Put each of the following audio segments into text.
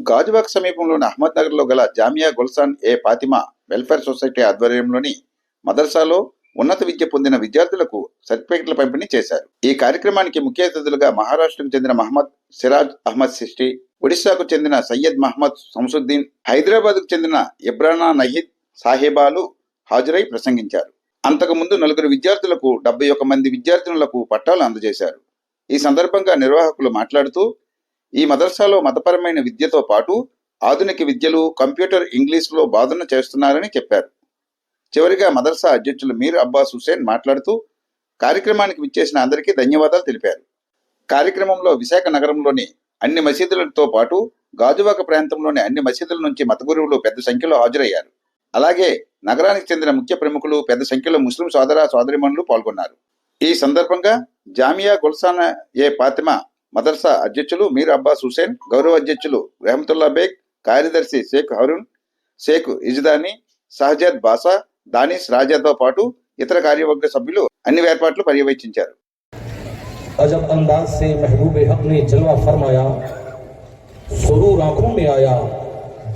గాజువాక సమీపంలోని అహ్మద్నగర్లో గల జామియా గుల్సాన్ ఏ Fatima welfare society ఆధ్వర్యంలోని మదర్సాలో ఉన్నత విద్య పొందిన విద్యార్థులకు సర్టిఫికెట్ల పంపిణీ చేశారు. ఈ కార్యక్రమానికి ముఖ్య అతిథులుగా మహారాష్ట్రకు చెందిన మహమ్మద్ సిరాజ్ అహ్మద్ సిస్టి, ఒడిశాకు చెందిన సయ్యద్ మహమ్మద్ సంసుద్దీన్, హైదరాబాద్కు చెందిన ఇబ్రానా నహీద్ సాహేబాలు హాజరై ప్రసంగించారు. అంతకుముందు 4 విద్యార్థులకు 71 మంది విద్యార్థినులకు పట్టాలు అందజేశారు. ఈ సందర్భంగా నిర్వాహకులు మాట్లాడుతూ ఈ మదర్సాలో మతపరమైన విద్యతో పాటు ఆధునిక విద్యలు, కంప్యూటర్, ఇంగ్లీష్లో బోధన చేస్తున్నారని చెప్పారు. చివరిగా మదర్సా అధ్యక్షులు మీర్ అబ్బాస్ హుసేన్ మాట్లాడుతూ కార్యక్రమానికి విచ్చేసిన అందరికీ ధన్యవాదాలు తెలిపారు. కార్యక్రమంలో విశాఖ నగరంలోని అన్ని మసీదులతో పాటు గాజువాక ప్రాంతంలోని అన్ని మసీదుల నుంచి మత గురువులు పెద్ద సంఖ్యలో హాజరయ్యారు. అలాగే నగరానికి చెందిన ముఖ్య ప్రముఖులు, పెద్ద సంఖ్యలో ముస్లిం సోదర సోదరిమణులు పాల్గొన్నారు. ఈ సందర్భంగా జామియా గుల్సాన్ ఏ ఫాతిమా మదర్సా అధ్యక్షులు మీర్ అబ్బాస్ హుసేన్, గౌరవ అధ్యక్షులు రెహమతుల్లా బేగ్, కార్యదర్శి షేక్ హరుణ్, షేక్ ఇజ్దానీ, సహజద్ బాసా, దానిష్ రాజాతో పాటు ఇతర కార్యవర్గ సభ్యులు అన్ని ఏర్పాట్లు పర్యవేక్షించారు. अजब अंदाज से महबूब हक ने जलवा फरमाया, सुरूर आंखों में आया,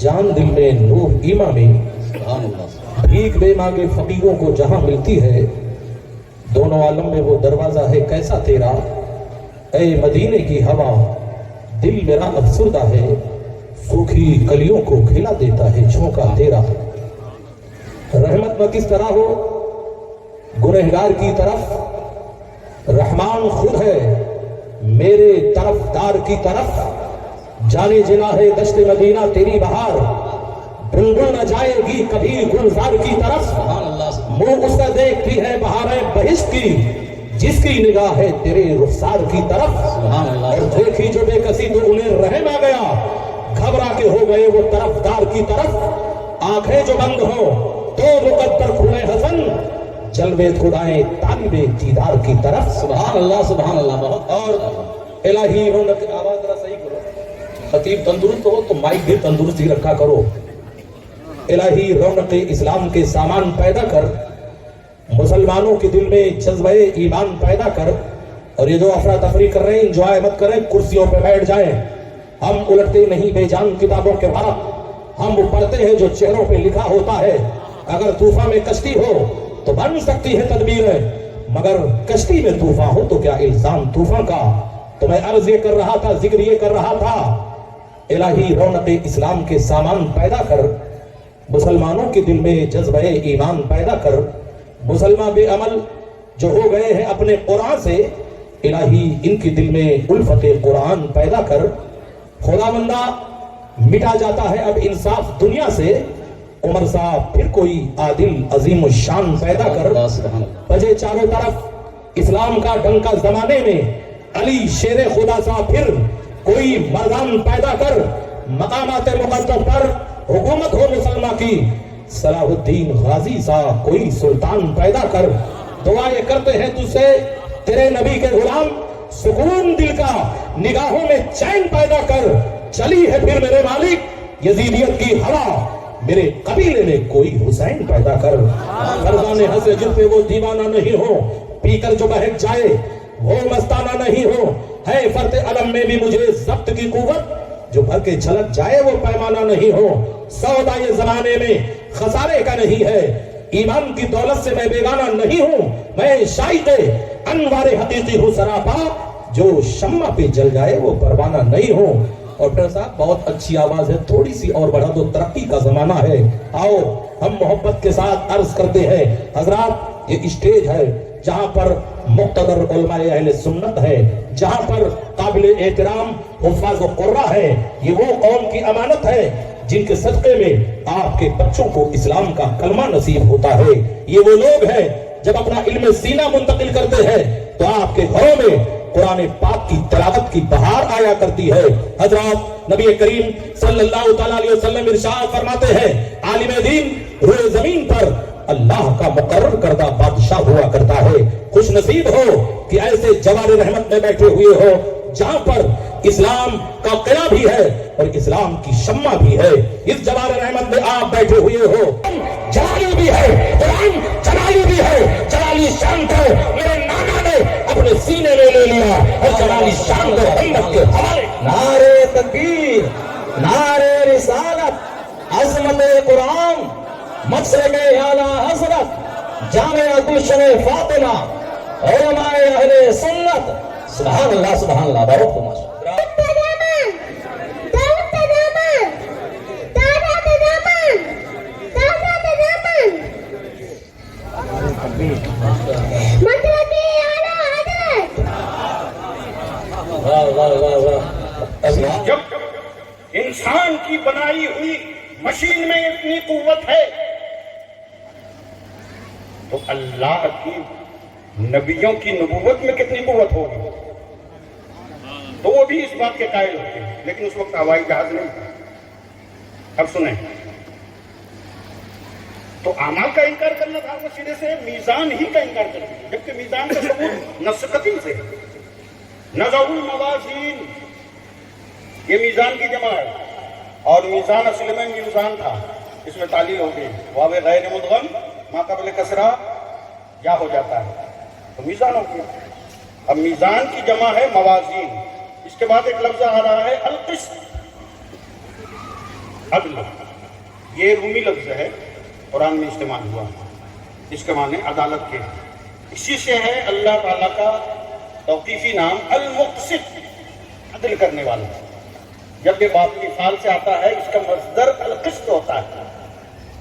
जान दिल में, नूर ईमान में, भीख बेमांगे फकीरों को जहां मिलती है, दोनों आलम में वो दरवाजा है कैसा तेरा, ऐ मदीने की हवा दिल मेरा अफसुर्दा है, सूखी कलियों को खिला देता है झोंका तेरा। रहमत में किस तरह हो गुनहगार की तरफ, रहमान खुद है मेरे तरफदार की तरफ, जाने जिला है दश्त मदीना तेरी बहार, बुलबुल न जाएगी कभी गुलजार की तरफ, मुंह उसका देखती है बहारें बहिश्त की, जिसकी निगाह है तेरे रुखसार की तरफ, और देखी जो बेकसी तो उन्हें रहम आ गया, घबरा के हो गए वो तरफदार की तरफ, आंखें जो बंद हो तो मुकद्दर खुले हसन, जलवे खुदाएं तालिबे दीदार की तरफ। सुभान अल्लाह सुभान अल्लाह। बहुत और इलाही रौनक, आवाज जरा सही करो, खतीब तंदुरुस्त हो तो माइक भी तंदुरुस्त ही रखा करो। इलाही रौनक इस्लाम के सामान पैदा कर, मुसलमानों के दिल में जज्बे ईमान पैदा कर, और ये जो अफरा तफरी कर रहे हैं इंजॉय मत करें, कुर्सियों पे बैठ जाएं। हम उलटते नहीं बेजान किताबों के बारह, हम पढ़ते हैं जो चेहरों पे लिखा होता है। अगर तूफान में कश्ती हो तो बन सकती है तदबीरें, मगर कश्ती में तूफान हो तो क्या इल्जाम तूफान का। तो मैं अर्ज ये कर रहा था, जिक्र ये कर रहा था, इलाही रौनक इस्लाम के सामान पैदा कर, मुसलमानों के दिल में जज्बे ईमान पैदा कर, मुसलमान बेअमल जो हो गए हैं अपने कुरान से, इलाही इनके दिल में उल्फते कुरान पैदा कर। खुदावंदा मिटा जाता है अब इंसाफ दुनिया से, उमर साहब फिर कोई आदिल अजीम शान पैदा कर, बजे चारों तरफ इस्लाम का डंका जमाने में, अली शेरे खुदा सा फिर कोई मर्दान पैदा कर, मकामात मुकद्दस पर हुकूमत हो मुसलमान की, सलाहुद्दीन गाजी सा कोई सुल्तान पैदा कर। दुआ ये करते हैं तुझसे तेरे नबी के गुलाम, सुकून दिल का निगाहों में चैन पैदा कर, चली है फिर मेरे मालिक यजीदियत की हवा, मेरे कबीले में कोई हुसैन पैदा कर। फरजाने हंसे जिन पे वो दीवाना नहीं हो, पीकर जो बहक जाए वो मस्ताना नहीं हो, है फर्ते अलम में भी मुझे जब्त की कुव्वत, जो भर के झलक जाए वो पैमाना नहीं हो। सौदा ये जमाने में खसारे का नहीं है, ईमान की दौलत से मैं बेगाना नहीं हूँ, मैं शाइक़े अनवारे हकीकी हूँ सरापा, जो शम्मा पे जल जाए वो परवाना नहीं हूँ। और डॉक्टर साहब बहुत अच्छी आवाज है, थोड़ी सी और बढ़ा दो, तरक्की का जमाना है। आओ हम मोहब्बत के साथ अर्ज करते हैं, हजरात ये स्टेज है जहां पर मुक्तदर उलमाए अहले सुन्नत है, जहां पर काबिल एहतराम हुफ्फाज़ कुर्रा है, ये वो कौम की अमानत है जिनके सदक़े में आपके बच्चों को इस्लाम का कलमा नसीब होता है। ये वो लोग हैं जब अपना इल्म सीना मुंतकिल करते हैं तो आपके घरों में कुरान पाक की तिलावत की बहार आया करती है। हजरत नबी करीम सल्लल्लाहु अलैहि वसल्लम इरशाद फरमाते हैं, आलिम दीन रूए जमीन पर अल्लाह का मुकर्रर करदा बादशाह हुआ करता है। खुश नसीब हो कि ऐसे जवार रहमत में बैठे हुए हो जहां पर इस्लाम का किला भी है और इस्लाम की शम्मा भी है। इस जवार रहमत में आप बैठे हुए हो, जलाली भी है, कुरान जलाली भी है, जलाली शान को मेरे नाना ने अपने सीने में ले लिया और जलाली शान को हिम्मत के हवाले। नारे تکبیر، نعرے رسالت، عظمت قرآن، مسلک اعلیٰ حضرت، جامعہ گلشن فاطمہ، علماء اہل سنت، سبحان اللہ سبحان اللہ، بہت خوب. جب انسان کی بنائی ہوئی مشین میں اتنی قوت ہے تو اللہ کی نبیوں کی نبوت میں کتنی قوت ہوگی. تو وہ بھی اس بات کے قائل ہوتے ہیں، لیکن اس وقت ہوائی جہاز نہیں تھا. اب سنیں، تو اعمال کا انکار کرنا تھا، وہ سرے سے میزان ہی کا انکار کرنا، جبکہ میزان کا ثبوت نص قطعی سے نضع الموازین، یہ میزان کی جمع ہے، اور میزان اصل میں میزان تھا، اس میں تعلیل ہو گئی، واو غیر مدغم ما قبل کسرہ یا ہو جاتا ہے تو میزان ہو گیا. اب میزان کی جمع ہے موازین. اس کے بعد ایک لفظ آ رہا ہے القسط، عدل. یہ رومی لفظ ہے، قرآن میں استعمال ہوا، اس کے معنی عدالت کے. اسی سے ہے اللہ تعالیٰ کا توقیفی نام المقسط، عدل کرنے والا. جب یہ بات کی فعل سے آتا ہے، اس کا مصدر القسط ہوتا ہے،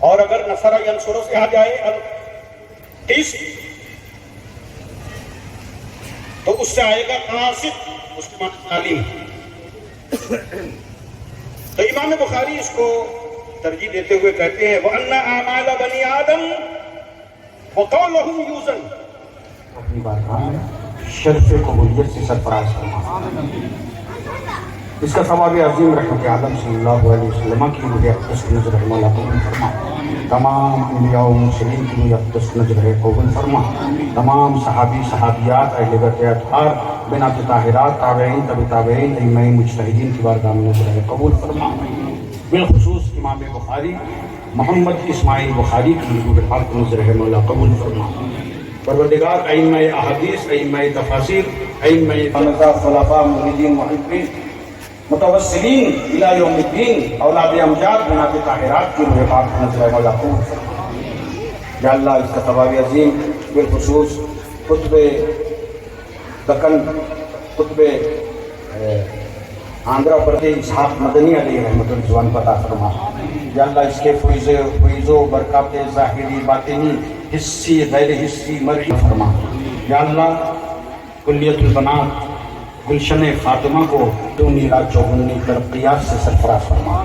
اور اگر نصر ینصر سے آ جائے القسط تو اس سے آئے گا قاسط، اس کے معنی تعلیم. تو امام بخاری اس کو ترجیح دیتے ہوئے کہتے ہیں وَأَنَّ أَعْمَالَ بَنِي آدَمَ وَقَوْلَهُمْ يُوزَنُ. اپنی بارگاہ میں شرف قبولیت سے سرفراز فرما. اس کا ثواب عظیم رحمت عالم صلی اللہ علیہ وسلم کی روح اقدس نظر رحمہ قبول فرما. تمام انبیاء و مرسلین کی روح اقدس نظر قبول فرما. تمام صحابی صحابیات اہل بیت اطہار بنات طاہرات تابعین تبع تابعین ائمہ مجتہدین کی بارگاہ میں نظر قبول فرما. بالخصوص امام بخاری محمد اسماعیل بخاری کی روح حق نظر مولا قبول فرما. پروردگار ائمہ احادیث، ائمہ تفاسیر، ائمہ خلفاء مریدین محبین متوسلین الی یوم الدین، اولاد امجاد بنات طاہرات کی روح پاک نظر مولا قبول فرما. یا اللہ اس کا ثواب عظیم بالخصوص قطب دکن، قطب آندھرا پردیش اسحاق مدنی علیہ رحمۃ الرضوان عطا فرما. یا اللہ اس کے فیض و برکات ظاہری باطنی حصی غیر حصی مرئی فرما. یا اللہ کلیت البنات گلشن فاطمہ کو دونی رات چوگنی ترقیات سے سرفراز فرما.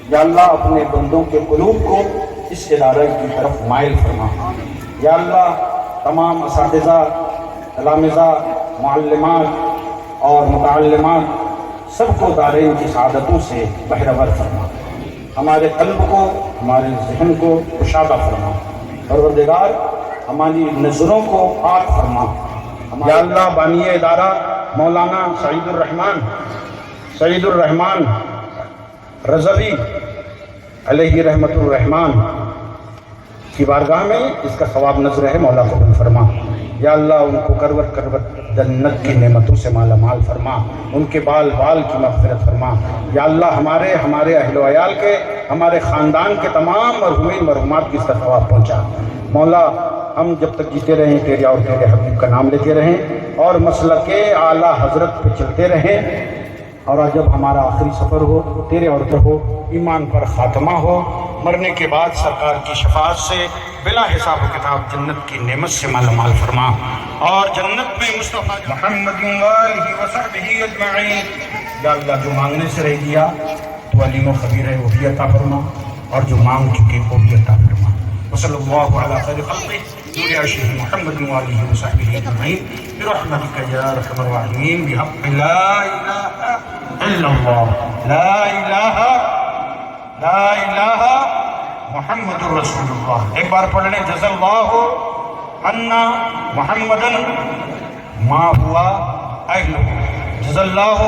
یا اللہ اپنے بندوں کے قلوب کو اس ادارے کی طرف مائل فرما. یا اللہ تمام اساتذہ، تلامذہ، معلمات اور متعلمات سب کو دارین کی سعادتوں سے بہرور فرما. ہمارے قلب کو، ہمارے ذہن کو کشادہ فرما. پروردگار ہماری نظروں کو پاک فرما. یا اللہ بانی ادارہ مولانا سعید الرحمان رضوی علیہ رحمت الرحمان کی بارگاہ میں اس کا ثواب نظر ہے مولا قبول فرما. یا اللہ ان کو کروٹ جنت کی نعمتوں سے مالا مال فرما. ان کے بال کی مغفرت فرما. یا اللہ ہمارے اہل و عیال کے، ہمارے خاندان کے تمام مرحومین مرحومات کی اس کا ثواب پہنچا. مولا ہم جب تک جیتے رہیں تیرے اور تیرے حبیب کا نام لیتے رہیں اور مسلک اعلیٰ حضرت پہ چلتے رہیں، اور جب ہمارا آخری سفر ہو تیرے اور ہو، ایمان پر خاتمہ ہو، مرنے کے بعد سرکار کی شفاعت سے بلا حساب و کتاب جنت کی نعمت سے مالا مال فرما. اور جنت میں مصطفیٰ محمد وآلہ وصحبہ اجمعین. یا اللہ جو مانگنے سے رہ گیا تو علیم و خبیر ہے، وہ بھی عطا فرما، اور جو مانگ چکے وہ بھی عطا فرما. وصلی اللہ علی خیر خلقہ نور عرشہ محمد وآلہ وصحبہ اجمعین برحمتک یا ارحم الراحمین بحق لا الہ الا اللہ لا الہ محمد رسول اللہ. ایک بار پڑھ لیں جزا اللہ عنا محمدن ما ہوا اہلہ. جزا اللہ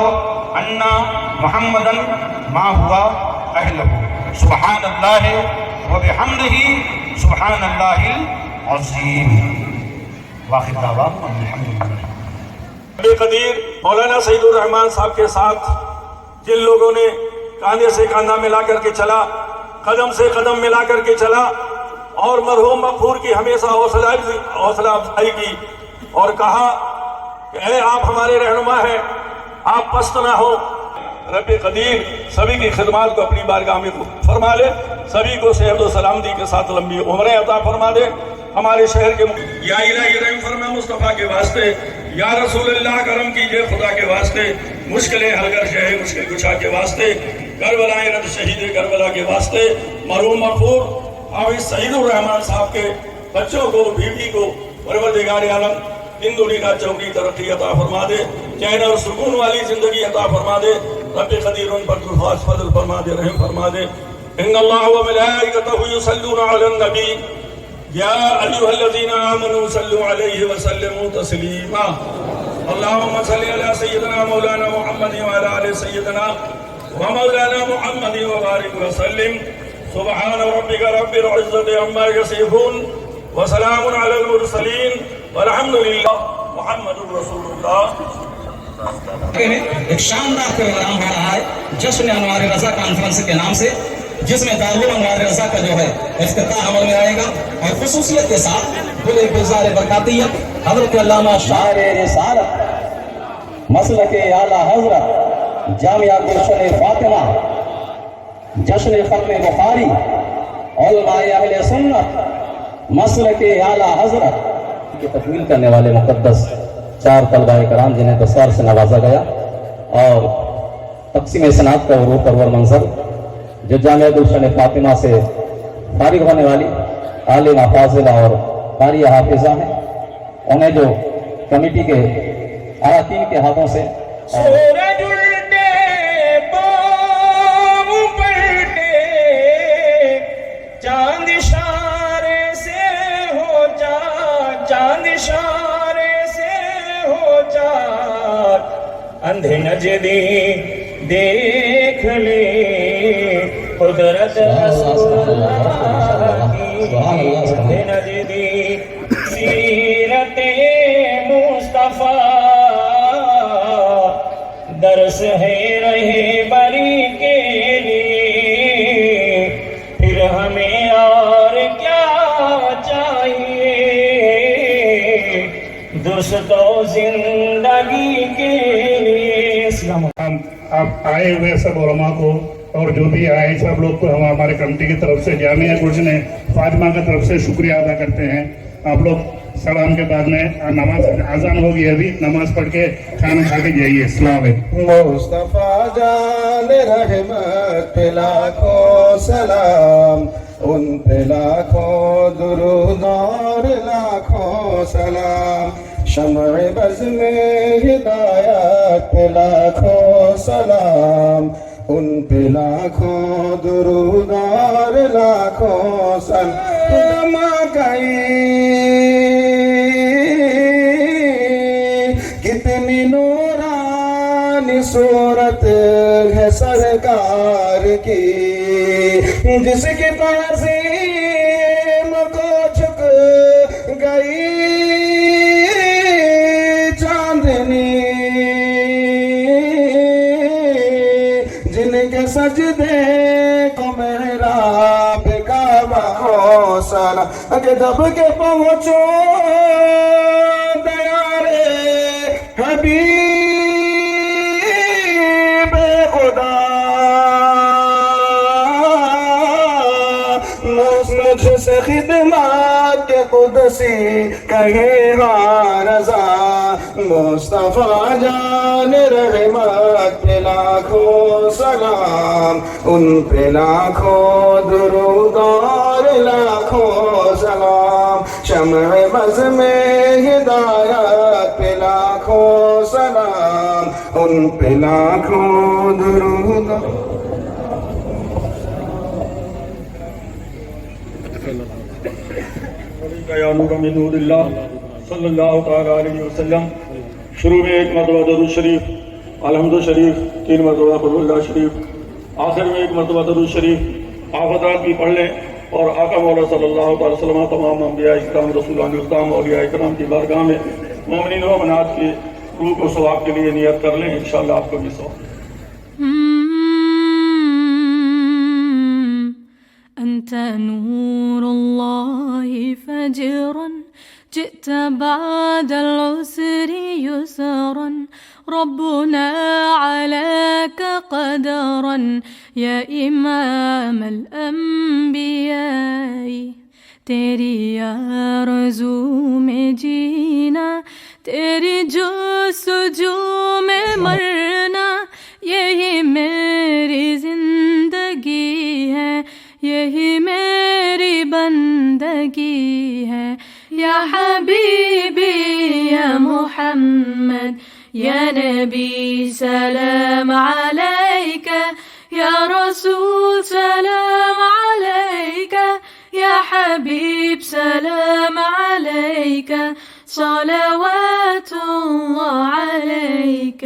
عنا محمدن ما ہوا اہلہ. سبحان اللہ وبحمدہ سبحان اللہ العظیم. واخر دعوانا الحمدللہ. قدیر مولانا سعید الرحمان صاحب کے ساتھ जिन लोगों ने कांधे से कांधा मिला करके चला, कदम से कदम मिला करके चला और मरहूम मगफूर की हमेशा हौसला अफजाई की और कहा कि ऐ आप हमारे रहनुमा हैं, आप पस्त ना हो। रब कदीर सभी की खिदमत को अपनी बारगाह में फरमा ले, सभी को सेहत और सलामती के साथ लंबी उम्रें अता फरमा दे। हमारे शहर के या इलाही रहम फरमा मुस्तफ़ा के वास्ते, या रसूलुल्लाह करम कीजिए खुदा के वास्ते, मुश्किलें हल कर शहे मुश्किल कुशा के वास्ते, करबलाए रब शहीद करबला के वास्ते, मरहूम मगफूर हाफिज सईदुर रहमान साहब के बच्चों को, बीवी को परवरदिगार आलम दिन दुनिया चौकी तरक्की अता फरमा दे, चैन और सुकून वाली जिंदगी अता फरमा दे। रब कदीर उन पर खास फजल फरमा दे, रहम फरमा दे। इन्नल्लाह व मलाइकतहु युसल्लूना अलन नबी या अय्युहल्लज़ीना आमनू सल्लु अलैहि व सल्लिमू तस्लीमा। अल्लाहुम्मा सल्लि अला सय्यिदिना मौलाना मुहम्मद व अला आलि सय्यिदिना व मौलाना मुहम्मद व बारिक व सल्लिम। सुब्हान रब्बिका रब्बिल इज्जति अम्मा यसिफून व सलामुन अलल मुरसलीन वल्हम्दुलिल्लाह मुहम्मदुर रसूलुल्लाह। एक शानदार प्रोग्राम हो रहा है जश्न अनवार रज़ा कॉन्फ्रेंस के नाम से, जिसमें दारुल अनवार रज़ा का जो है इफ्तिताह अमल में आएगा और खुसूसियत के साथ गुल गुलजार बरकातियत हज़रत अल्लामा शायर रिसालत मसलक आला हज़रत जामिया गुलशन फातिमा जश्न खत्म बुखारी उलमाए अहले सुन्नत मसलक आला हज़रत की तकमील करने वाले मुक़द्दस 4 तलबाए कराम जिन्हें दस्तार से नवाजा गया और तक़सीम सनात का रूह परवर मंजर जो जामिया गुलशन फातिमा से फारिग होने वाली आलिमा फाजिला और कारिया हाफिजा हैं, उन्हें जो कमेटी के अराकीन के हाथों से सूरज उल्टे पाँव पलटे, चांद इशारे से हो जा, चांद इशारे से हो जा, अंधे नजदी देख ले कुदरत अंधे नजदी सीरते मुस्तफा दर्स है रहे बरी के लिए, फिर हमें और क्या चाहिए दुरुस्त जिंदगी के लिए। हम आप आए हुए सब उलमा को और जो भी आए सब लोग को हम हमारे कमेटी की तरफ से जामिया गुलशन फातिमा की तरफ से शुक्रिया अदा करते हैं। आप लोग सलाम के बाद में नमाज आजान होगी, अभी नमाज पढ़ के खाना खा के जाइए। अस्सलाम वालेकुम। मुस्तफा जान रहमत पे लाखों सलाम, उन पे लाखों दुरूद और लाखों सलाम, शम्अ बज़ में हिदायत पे लाखों सलाम, उन पे लाखों दुरूद और लाखों सलाम। कितनी नूरानी सूरत है सरकार की, जिसकी ताज़ीम को झुक गई चांदनी, जिनके सजदे को मेरा बेकाबा हौसला, कि जब के पहुँचो दयारे हबीब खुदा, मुझसे खिदमत के कुदसी कहे हाँ रज़ा, मुस्तफा जान रहमत पे लाखों सलाम, उन पे लाखों दुरूद और लाखों सलाम, शम्अ बज़ में हिदायत पे लाखों सलाम, उन पे लाखों दुरूद। या नूर मिन नूरिल्लाह सल्लल्लाहु तआला अलैहि वसल्लम। शुरू में एक मरतबा दरूद शरीफ, अलहम्दु शरीफ, 3 मरतबा कुल्हुल्लाह शरीफ, आखिर में 1 मरतबा दरूद शरीफ आप हज़रात भी पढ़ लें और आका मौला सल्लल्लाहु अलैहि वसल्लम तमाम अंबिया इकराम रसूलान इकराम औलिया इकराम की बारगाह में मोमिनीन व मोमिनात की रूह को सवाब के लिए नियत कर लें, इंशाअल्लाह आपको भी सवाब। أنت نور الله فجرا جئت بعد العسر يسرا ربنا علاك قدرا يا إمام الأنبياء تیری آرزو میں جینا تیری جستجو میں مرنا یہی میری زندگی ہے یہی میری بندگی ہے یا حبیبی یا محمد یا نبی سلام علیک یا رسول سلام علیک یا حبیب سلام علیک صلوات اللہ علیک.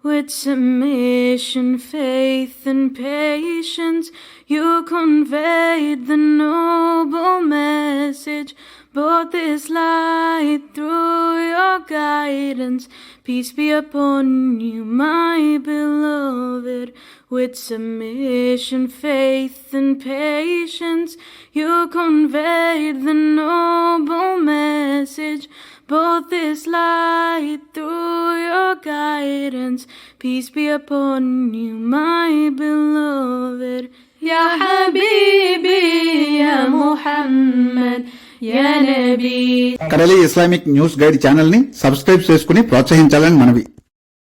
With submission, faith and patience, you conveyed the noble message, brought this light through your guidance. Peace be upon you, my beloved. With submission, faith and patience, you conveyed the noble message, brought this light through your guidance. Peace be upon you, my beloved. Ya Habibi, Ya Muhammad, Ya Nabi. కడలి Islamic news guide channel ని subscribe చేసుకుని ప్రోత్సహించాలని మనవి.